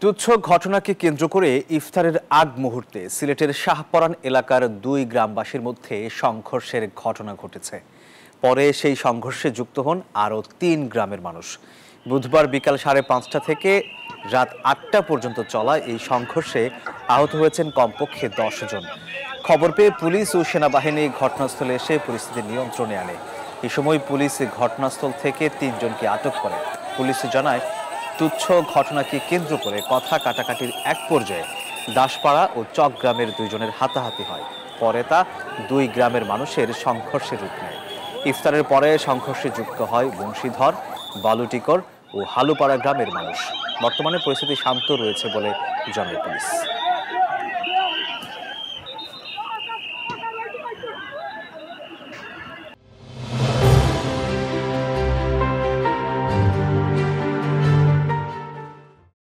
তুচ্ছ ঘটনাকে কেন্দ্র করে ইফতারের আগ মুহূর্তে সিলেটের শাহপরান এলাকার দুই গ্রামবাসীর মধ্যে সংঘর্ষের ঘটনা ঘটেছে। পরে সেই সংঘর্ষে যুক্ত হন আরও ৩ গ্রামের মানুষ। বুধবার বিকাল ৫:৩০ থেকে রাত ৮টা পর্যন্ত চলা এই সংঘর্ষে আহত হয়েছেন কমপক্ষে ১০ জন। খবর পেয়ে পুলিশ ও সেনাবাহিনী ঘটনাস্থলে এসে পরিস্থিতি নিয়ন্ত্রণে আনে। এ সময় পুলিশ ঘটনাস্থল থেকে ৩ জনকে আটক করে। পুলিশ জানায়, তুচ্ছ ঘটনাকে কেন্দ্র করে কথা কাটাকাটির এক পর্যায়ে দাসপাড়া ও চক গ্রামের ২ জনের হাতাহাতি হয়। পরে তা ২ গ্রামের মানুষের সংঘর্ষের রূপ নেয়। ইফতারের পরে সংঘর্ষে যুক্ত হয় বংশীধর, বালুটিকর ও হালুপাড়া গ্রামের মানুষ। বর্তমানে পরিস্থিতি শান্ত রয়েছে বলে জানায় পুলিশ।